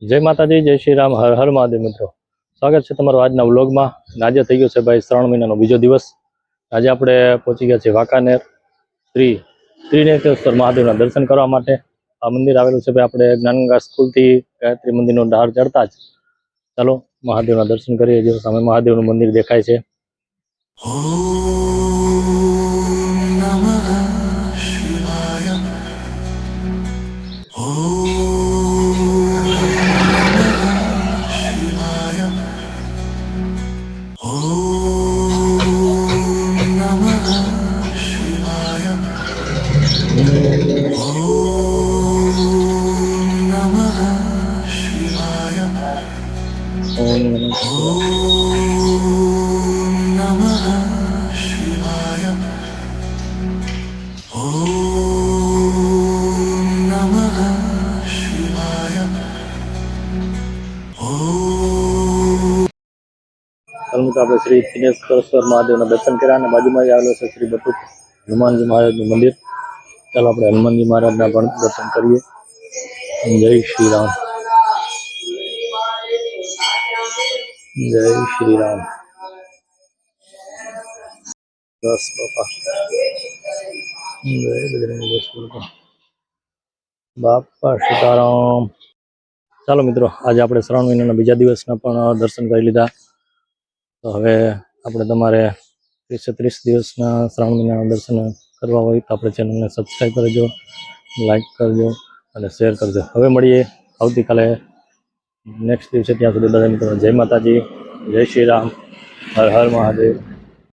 જય માતાજી, જય શ્રી રામ, હર હર મહાદેવ. મિત્રો, સ્વાગત છે તમારું આજના વ્લોગમાં. આજે થઈ ગયો છે ભાઈ શ્રાવણ મહિનાનો બીજો દિવસ. આજે આપણે પહોંચી ગયા છીએ વાંકાનેર શ્રી ત્રિનેત્રેશ્વર મહાદેવના દર્શન કરવા માટે. આ મંદિર આવેલું છે ભાઈ આપણે જ્ઞાનગંગા સ્કૂલથી ગાયત્રી મંદિરનો ડાળ ચડતા જ ચાલો મહાદેવના દર્શન કરીએ. જો સામે મહાદેવનું મંદિર દેખાય છે. આપણે શ્રી ત્રિનેત્રેશ્વર મહાદેવના દર્શન કર્યા અને બાજુમાં જ આવેલું છે શ્રી બટુક હનુમાનજી મહારાજનું મંદિર. ચાલો આપણે હનુમાનજી મહારાજના પણ દર્શન કરીએ. જય શ્રી રામ, જય શ્રી રામ. બસ બાપા, જય બજરંગ બાપા સીતારામ. ચાલો મિત્રો, આજે આપણે શ્રાવણ મહિનાના બીજા દિવસના પણ દર્શન કરી લીધા. તો હવે આપણે તમારે 30 દિવસના શ્રાવણ મહિનાના દર્શન કરવા હોય તો આપણે ચેનલને સબસ્ક્રાઈબ કરજો, લાઈક કરજો અને શેર કરજો. હવે મળીએ આવતીકાલે નેક્સ્ટ દિવસે. ત્યાં સુધી બધા મિત્રો જય માતાજી, જય શ્રી રામ, હર હર મહાદેવ.